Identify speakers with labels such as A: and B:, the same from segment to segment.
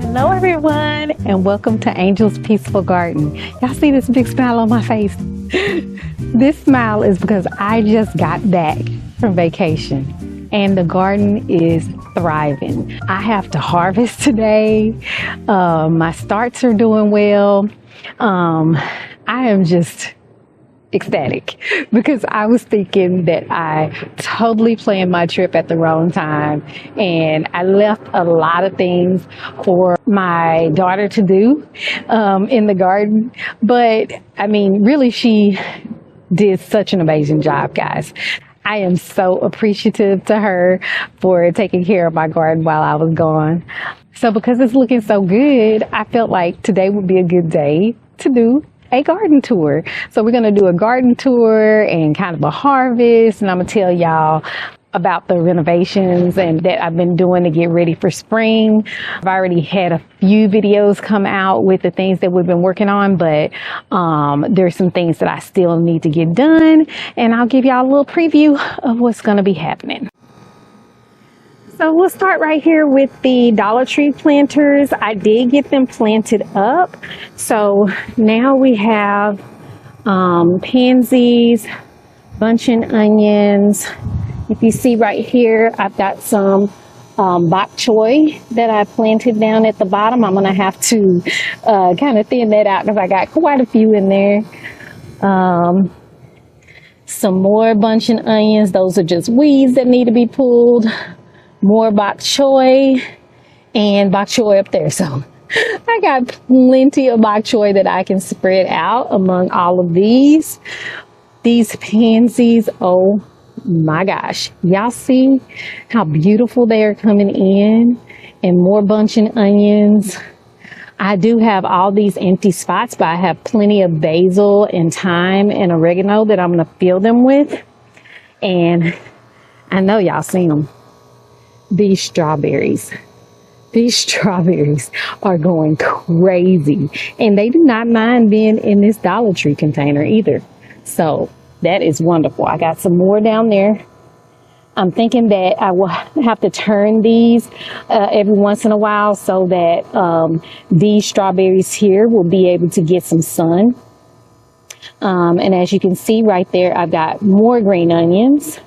A: Hello everyone, and welcome to Angel's Peaceful Garden. Y'all see this big smile on my face? This smile is because I just got back from vacation and the garden is thriving. I have to harvest today. My starts are doing well. I am just ecstatic because I was thinking that I totally planned my trip at the wrong time, and I left a lot of things for my daughter to do in the garden. But I mean, really, she did such an amazing job, guys. I am so appreciative to her for taking care of my garden while I was gone. So because it's looking so good, I felt like today would be a good day to do a garden tour. So we're going to do a garden tour and kind of a harvest, and I'm going to tell y'all about the renovations and that I've been doing to get ready for spring. I've already had a few videos come out with the things that we've been working on, but there's some things that I still need to get done, and I'll give y'all a little preview of what's going to be happening. So we'll start right here with the Dollar Tree planters. I did get them planted up. So now we have pansies, bunching onions. If you see right here, I've got some bok choy that I planted down at the bottom. I'm gonna have to kind of thin that out because I got quite a few in there. Some more bunching onions. Those are just weeds that need to be pulled. More bok choy and bok choy up there. So I got plenty of bok choy that I can spread out among all of these. These pansies, oh my gosh. Y'all see how beautiful they are coming in? And more bunching onions. I do have all these empty spots, but I have plenty of basil and thyme and oregano that I'm going to fill them with. And I know y'all see them. These strawberries are going crazy, and they do not mind being in this Dollar Tree container either. So that is wonderful. I got some more down there. I'm thinking that I will have to turn these every once in a while so that these strawberries here will be able to get some sun. And as you can see right there, I've got more green onions.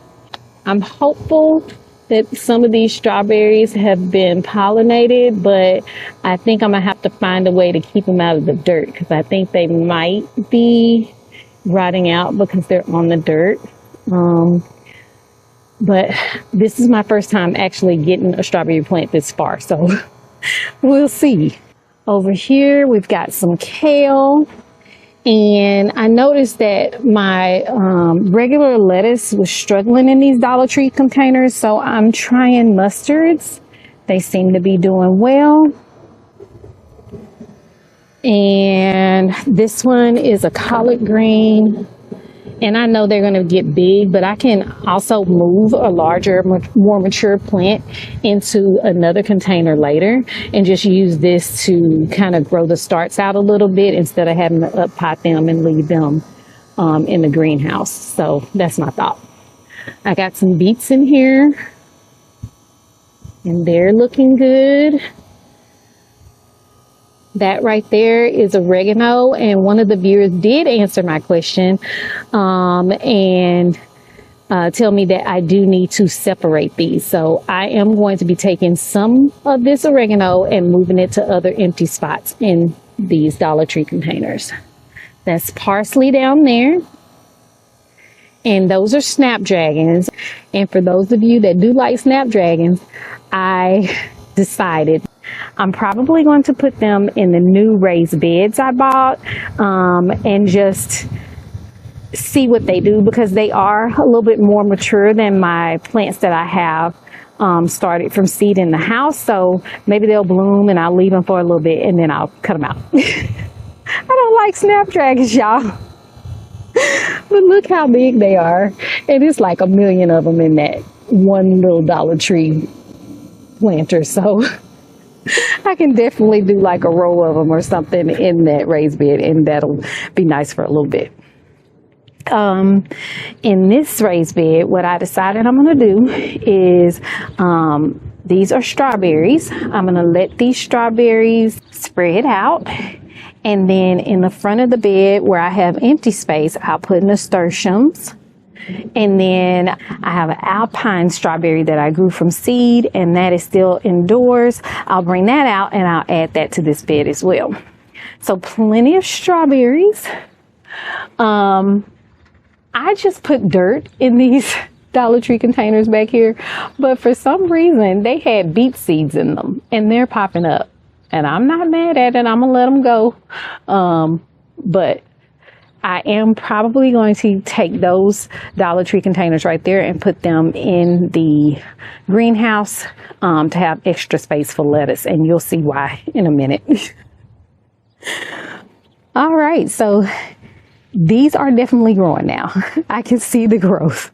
A: I'm hopeful that some of these strawberries have been pollinated, but I think I'm gonna have to find a way to keep them out of the dirt because I think they might be rotting out because they're on the dirt. But this is my first time actually getting a strawberry plant this far, so we'll see. Over here, we've got some kale. And I noticed that my regular lettuce was struggling in these Dollar Tree containers, so I'm trying mustards. They seem to be doing well. And this one is a collard green. And I know they're going to get big, but I can also move a larger, more mature plant into another container later and just use this to kind of grow the starts out a little bit instead of having to up pot them and leave them in the greenhouse. So that's my thought. I got some beets in here and they're looking good. That right there is oregano, and one of the viewers did answer my question and tell me that I do need to separate these. So I am going to be taking some of this oregano and moving it to other empty spots in these Dollar Tree containers. That's parsley down there. And those are snapdragons. And for those of you that do like snapdragons, I decided I'm probably going to put them in the new raised beds I bought and just see what they do because they are a little bit more mature than my plants that I have started from seed in the house. So maybe they'll bloom and I'll leave them for a little bit and then I'll cut them out. I don't like snapdragons, y'all. But look how big they are. And it's like a million of them in that one little Dollar Tree planter. So I can definitely do like a row of them or something in that raised bed, and that'll be nice for a little bit. In this raised bed, what I decided I'm going to do is, these are strawberries. I'm going to let these strawberries spread out. And then in the front of the bed where I have empty space, I'll put nasturtiums. And then I have an alpine strawberry that I grew from seed, and that is still indoors. I'll bring that out and I'll add that to this bed as well. So plenty of strawberries. I just put dirt in these Dollar Tree containers back here, but for some reason they had beet seeds in them and they're popping up, and I'm not mad at it. I'm gonna let them go. But I am probably going to take those Dollar Tree containers right there and put them in the greenhouse to have extra space for lettuce, and you'll see why in a minute. All right, so these are definitely growing now. I can see the growth.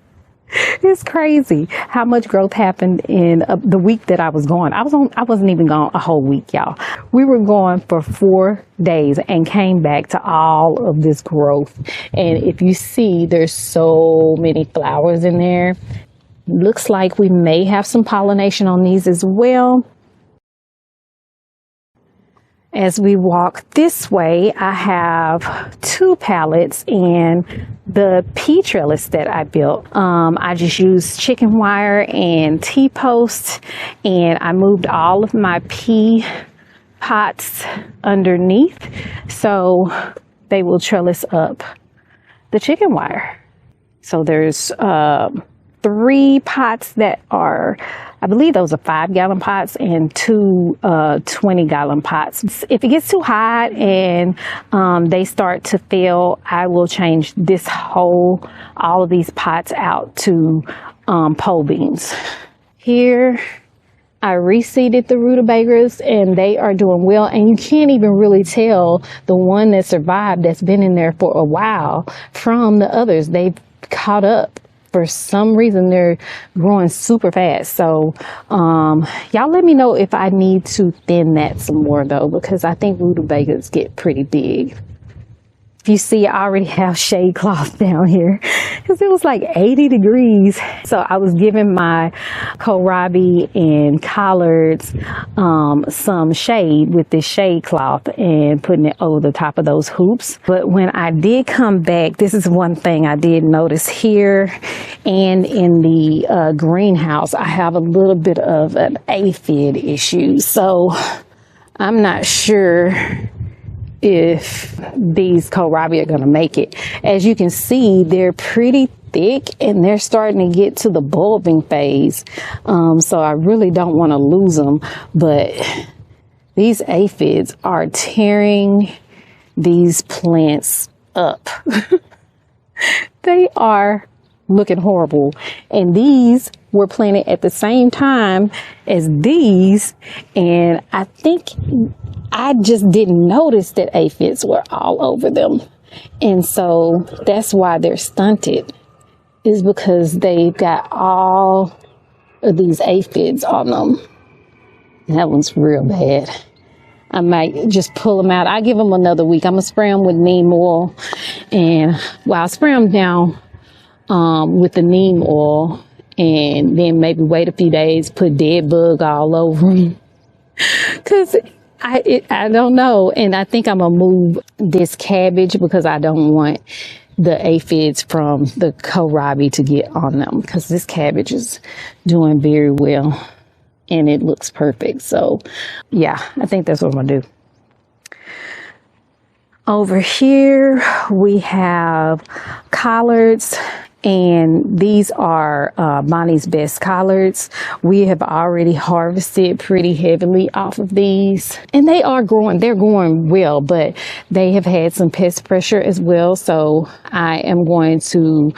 A: It's crazy how much growth happened in the week that I was gone. I wasn't even gone a whole week, y'all. We were gone for 4 days and came back to all of this growth. And if you see, there's so many flowers in there. Looks like we may have some pollination on these as well. As we walk this way, I have 2 pallets and the pea trellis that I built. I just used chicken wire and T-posts, and I moved all of my pea pots underneath so they will trellis up the chicken wire. So there's 3 pots that are, I believe those are 5-gallon pots, and 2 20-gallon pots. If it gets too hot and they start to fail, I will change all of these pots out to pole beans. Here, I reseeded the rutabagas and they are doing well, and you can't even really tell the one that survived, that's been in there for a while, from the others. They've caught up. For some reason, they're growing super fast. So y'all let me know if I need to thin that some more though, because I think rutabagas get pretty big. If you see, I already have shade cloth down here because it was like 80 degrees. So I was giving my kohlrabi and collards some shade with this shade cloth and putting it over the top of those hoops. But when I did come back, this is one thing I did notice here and in the greenhouse, I have a little bit of an aphid issue. So I'm not sure if these kohlrabi are going to make it. As you can see, they're pretty thick and they're starting to get to the bulbing phase. So I really don't want to lose them, but these aphids are tearing these plants up. They are looking horrible. And these were planted at the same time as these, and I think I just didn't notice that aphids were all over them. And so that's why they're stunted, is because they've got all of these aphids on them. That one's real bad. I might just pull them out. I give them another week. I'm gonna spray them with neem oil, and I'll spray them down with the neem oil, and then maybe wait a few days, put dead bug all over them. Cause I don't know. And I think I'm gonna move this cabbage because I don't want the aphids from the kohlrabi to get on them, because this cabbage is doing very well and it looks perfect. So yeah, I think that's what I'm gonna do. Over here we have collards, and these are Bonnie's Best collards. We have already harvested pretty heavily off of these, and they are growing. They're growing well, but they have had some pest pressure as well. So I am going to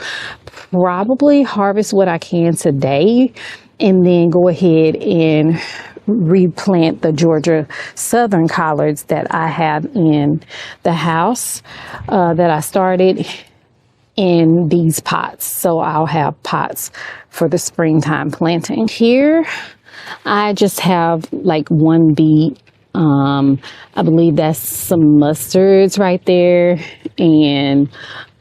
A: probably harvest what I can today, and then go ahead and replant the Georgia Southern collards that I have in the house that I started in these pots. So I'll have pots for the springtime planting. Here I just have like 1 beet. I believe that's some mustards right there, and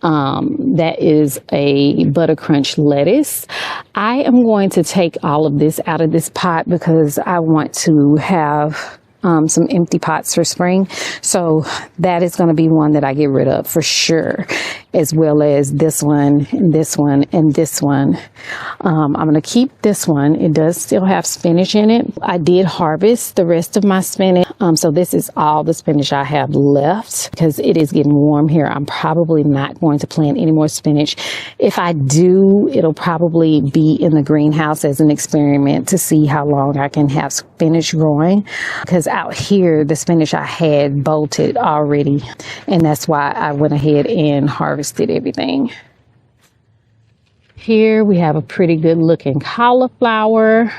A: That is a butter crunch lettuce. I am going to take all of this out of this pot because I want to have some empty pots for spring. So that is going to be one that I get rid of for sure, as well as this one, and this one, and this one. I'm going to keep this one. It does still have spinach in it. I did harvest the rest of my spinach. So this is all the spinach I have left because it is getting warm here. I'm probably not going to plant any more spinach. If I do, it'll probably be in the greenhouse as an experiment to see how long I can have spinach growing, because out here the spinach I had bolted already, and that's why I went ahead and harvested everything. Here we have a pretty good looking cauliflower,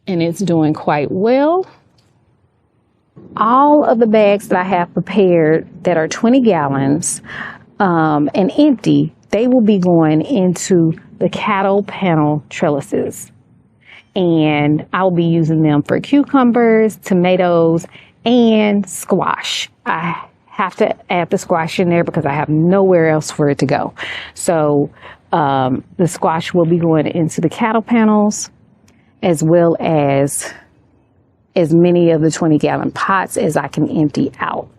A: and it's doing quite well. All of the bags that I have prepared that are 20 gallons and empty, they will be going into the cattle panel trellises. And I'll be using them for cucumbers, tomatoes, and squash. I have to add the squash in there because I have nowhere else for it to go. So the squash will be going into the cattle panels, as well as many of the 20-gallon pots as I can empty out.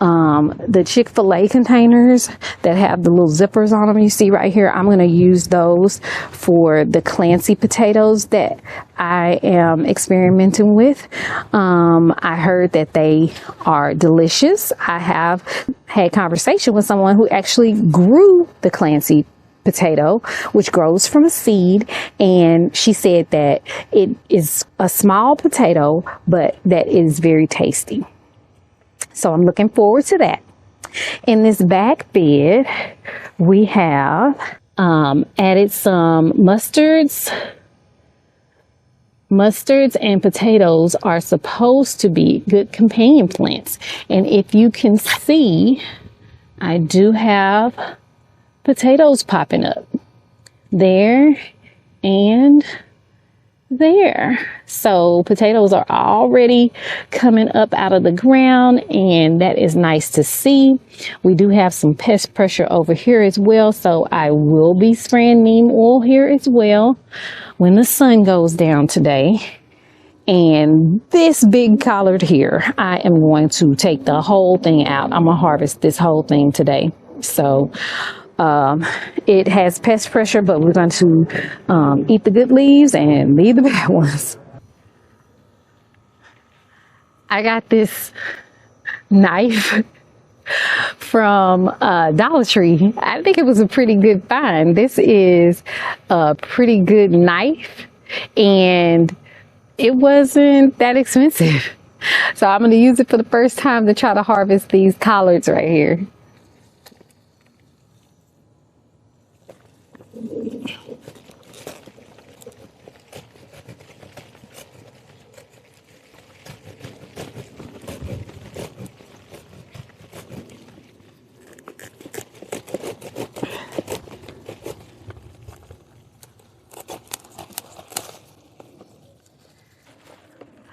A: The Chick-fil-A containers that have the little zippers on them, you see right here, I'm going to use those for the Clancy potatoes that I am experimenting with. I heard that they are delicious. I have had conversation with someone who actually grew the Clancy potato, which grows from a seed, and she said that it is a small potato, but that is very tasty. So I'm looking forward to that. In this back bed, we have added some mustards. Mustards and potatoes are supposed to be good companion plants, and if you can see, I do have potatoes popping up there and there. So potatoes are already coming up out of the ground, and that is nice to see. We do have some pest pressure over here as well, so I will be spraying neem oil here as well when the sun goes down today. And this big collard here, I am going to take the whole thing out. I'm gonna harvest this whole thing today. So it has pest pressure, but we're going to eat the good leaves and leave the bad ones. I got this knife from Dollar Tree. I think it was a pretty good find. This is a pretty good knife, and it wasn't that expensive. So I'm going to use it for the first time to try to harvest these collards right here.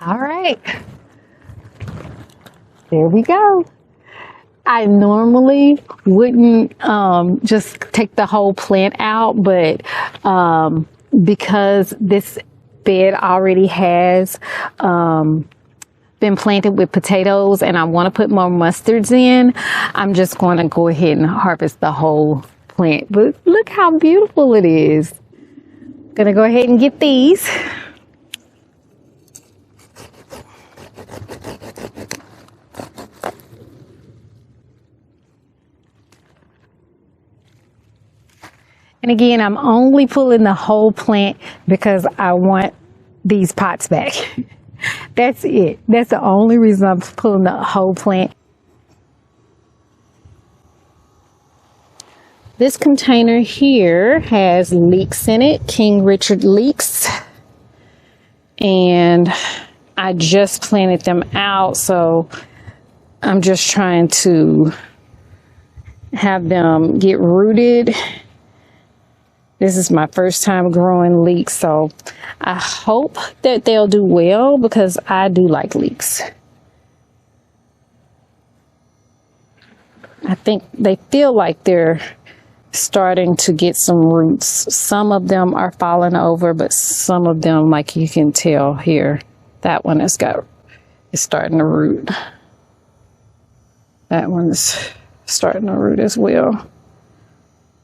A: All right, there we go. I normally wouldn't just take the whole plant out, but because this bed already has been planted with potatoes and I want to put more mustards in, I'm just going to go ahead and harvest the whole plant. But look how beautiful it is. Gonna go ahead and get these. And again, I'm only pulling the whole plant because I want these pots back. That's it. That's the only reason I'm pulling the whole plant. This container here has leeks in it, King Richard leeks. And I just planted them out, so I'm just trying to have them get rooted. This is my first time growing leeks, so I hope that they'll do well because I do like leeks. I think they feel like they're starting to get some roots. Some of them are falling over, but some of them, like you can tell here, that one is starting to root. That one's starting to root as well.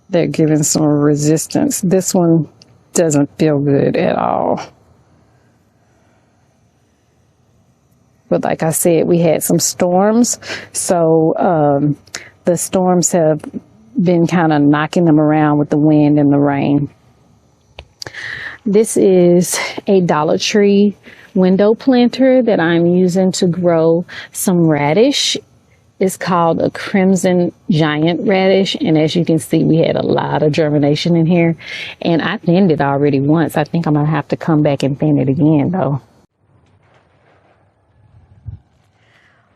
A: They're giving some resistance. This one doesn't feel good at all. But like I said, we had some storms, so the storms have been kind of knocking them around with the wind and the rain. This is a Dollar Tree window planter that I'm using to grow some radish. It's called a crimson giant radish, and as you can see, we had a lot of germination in here, and I thinned it already once. I think I'm gonna have to come back and thin it again though.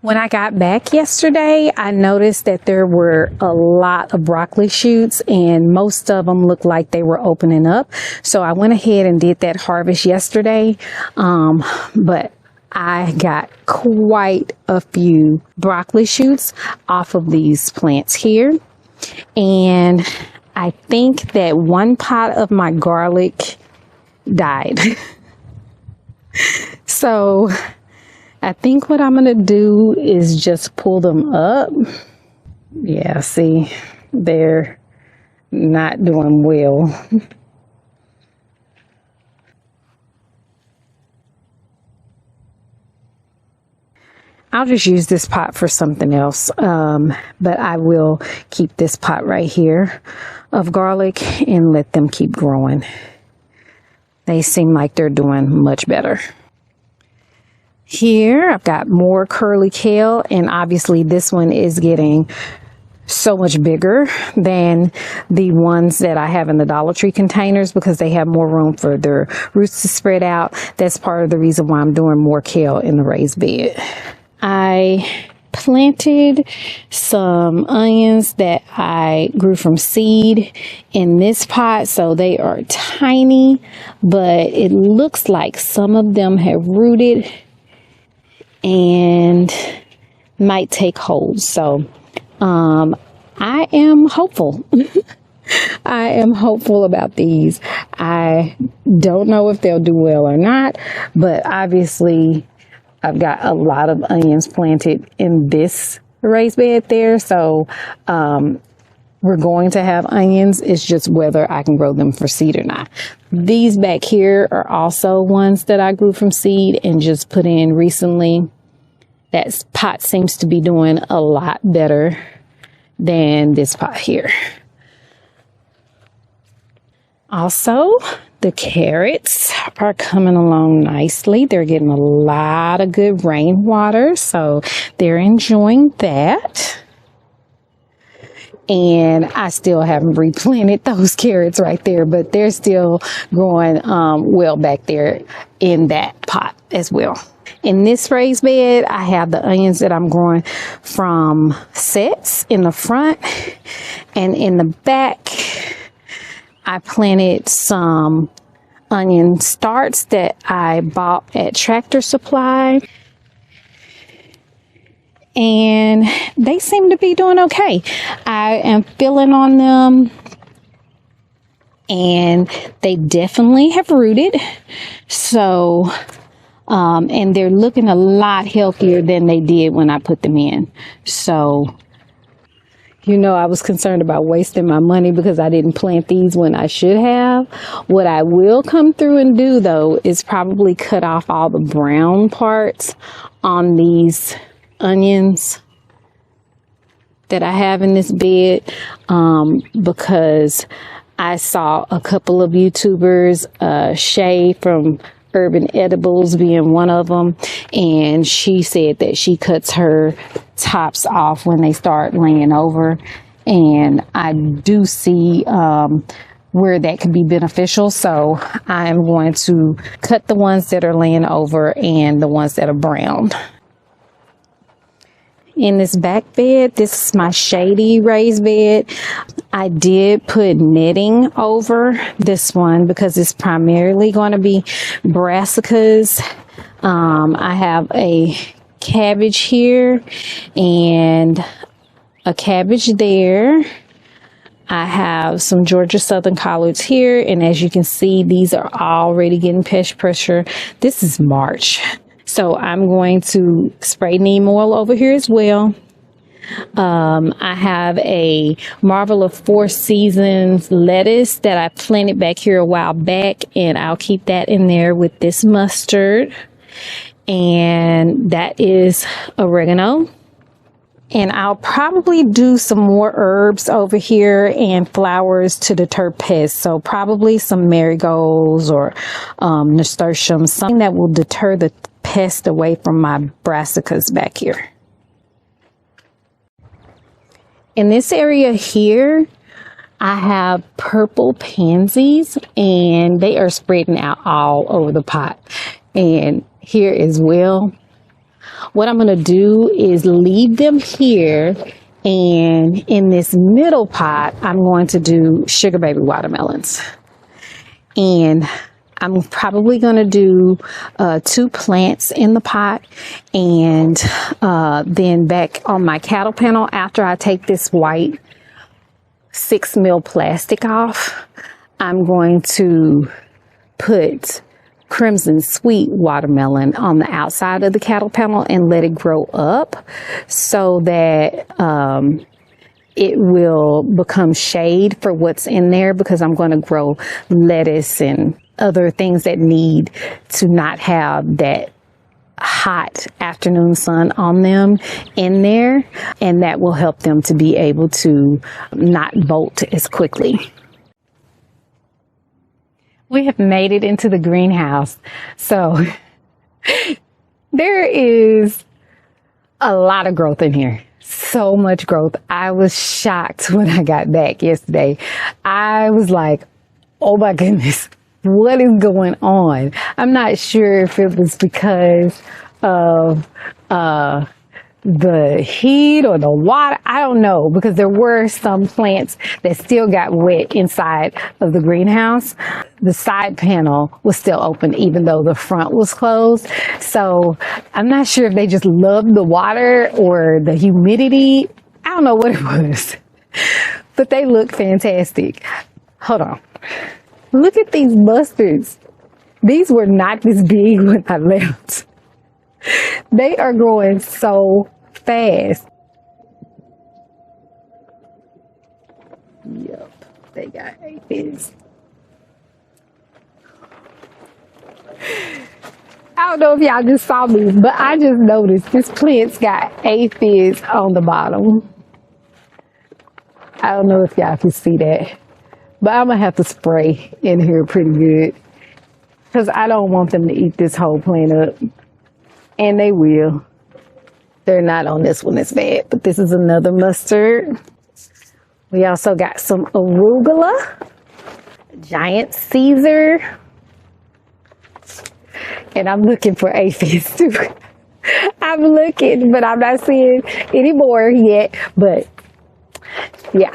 A: When I got back yesterday, I noticed that there were a lot of broccoli shoots, and most of them looked like they were opening up. So I went ahead and did that harvest yesterday, but I got quite a few broccoli shoots off of these plants here. And I think that one pot of my garlic died. So I think what I'm going to do is just pull them up. Yeah, see, they're not doing well. I'll just use this pot for something else, but I will keep this pot right here of garlic and let them keep growing. They seem like they're doing much better. Here I've got more curly kale, and obviously this one is getting so much bigger than the ones that I have in the Dollar Tree containers because they have more room for their roots to spread out. That's part of the reason why I'm doing more kale in the raised bed. I planted some onions that I grew from seed in this pot, so they are tiny, but it looks like some of them have rooted and might take hold. So I am hopeful. I am hopeful about these. I don't know if they'll do well or not, but obviously I've got a lot of onions planted in this raised bed there. So we're going to have onions. It's just whether I can grow them for seed or not. These back here are also ones that I grew from seed and just put in recently. That pot seems to be doing a lot better than this pot here. Also, the carrots are coming along nicely. They're getting a lot of good rainwater, so they're enjoying that. And I still haven't replanted those carrots right there, but they're still growing well back there in that pot as well. In this raised bed, I have the onions that I'm growing from sets in the front, and in the back I planted some onion starts that I bought at Tractor Supply, and they seem to be doing okay. I am filling on them, and they definitely have rooted. So and they're looking a lot healthier than they did when I put them in. So, you know, I was concerned about wasting my money because I didn't plant these when I should have. What I will come through and do, though, is probably cut off all the brown parts on these onions that I have in this bed, because I saw a couple of YouTubers, Shay from Urban Edibles being one of them, and she said that she cuts her tops off when they start laying over, and I do see where that could be beneficial. So I'm going to cut the ones that are laying over and the ones that are brown. In this back bed, this is my shady raised bed. I did put netting over this one because it's primarily going to be brassicas. I have a cabbage here and a cabbage there. I have some Georgia Southern collards here, and as you can see, these are already getting pest pressure. This is March, so I'm going to spray neem oil over here as well. I have a Marvel of Four Seasons lettuce that I planted back here a while back, and I'll keep that in there with this mustard. And that is oregano. And I'll probably do some more herbs over here and flowers to deter pests. So probably some marigolds or nasturtiums, something that will deter the pest away from my brassicas back here. In this area here, I have purple pansies, and they are spreading out all over the pot. And here as well. What I'm going to do is leave them here, and in this middle pot, I'm going to do sugar baby watermelons. And I'm probably going to do 2 plants in the pot, and then back on my cattle panel, after I take this white 6 mil plastic off, I'm going to put Crimson Sweet watermelon on the outside of the cattle panel and let it grow up so that it will become shade for what's in there, because I'm going to grow lettuce and other things that need to not have that hot afternoon sun on them in there, and that will help them to be able to not bolt as quickly. We have made it into the greenhouse. So there is a lot of growth in here. So much growth. I was shocked when I got back yesterday. I was like, oh my goodness, what is going on? I'm not sure if it was because of the heat or the water. I don't know, because there were some plants that still got wet inside of the greenhouse. The side panel was still open even though the front was closed. So I'm not sure if they just loved the water or the humidity. I don't know what it was, but they look fantastic. Hold on. Look at these mustards. These were not this big when I left. They are growing so fast. Yep, they got aphids. I don't know if y'all just saw me, but I just noticed this plant's got aphids on the bottom. I don't know if y'all can see that, but I'm gonna have to spray in here pretty good, because I don't want them to eat this whole plant up. And they will. They're not on this one as bad, but this is another mustard. We also got some arugula, giant Caesar, and I'm looking for aphids too. I'm looking, but I'm not seeing any more yet, but yeah,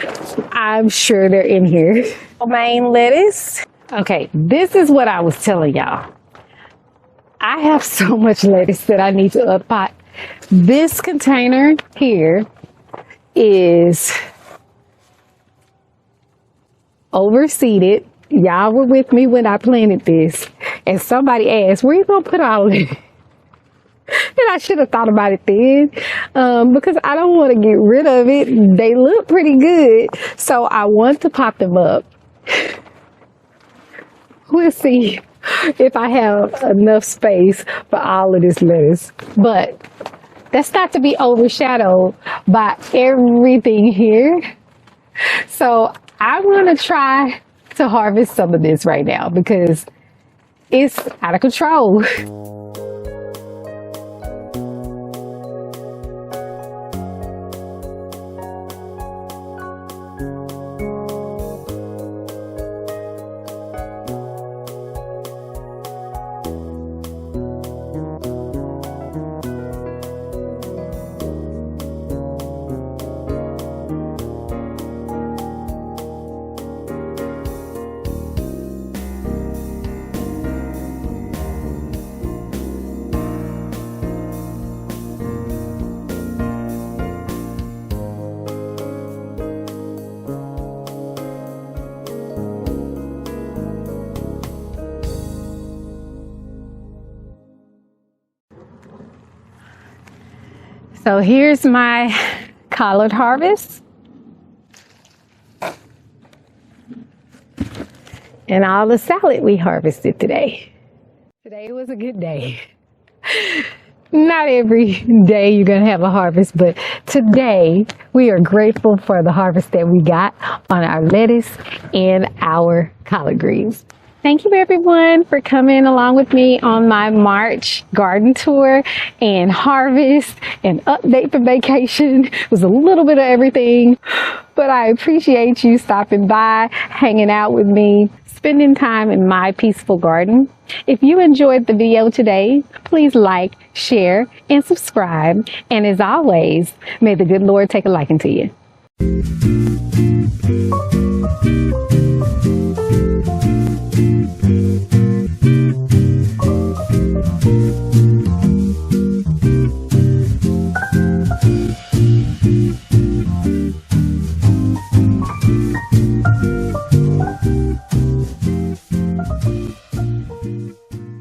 A: I'm sure they're in here. Romaine lettuce. Okay, this is what I was telling y'all. I have so much lettuce that I need to uppot. This container here is overseeded. Y'all were with me when I planted this, and somebody asked, where you gonna put all of it? And I should have thought about it then, because I don't want to get rid of it. They look pretty good, so I want to pop them up. We'll see if I have enough space for all of this lettuce, but that's not to be overshadowed by everything here. So I'm going to try to harvest some of this right now because it's out of control. So here's my collard harvest. And all the salad we harvested today. Today was a good day. Not every day you're going to have a harvest, but today we are grateful for the harvest that we got on our lettuce and our collard greens. Thank you everyone for coming along with me on my March garden tour and harvest and update for vacation. It was a little bit of everything, but I appreciate you stopping by, hanging out with me, spending time in my peaceful garden. If you enjoyed the video today, please like, share, and subscribe. And as always, may the good Lord take a liking to you.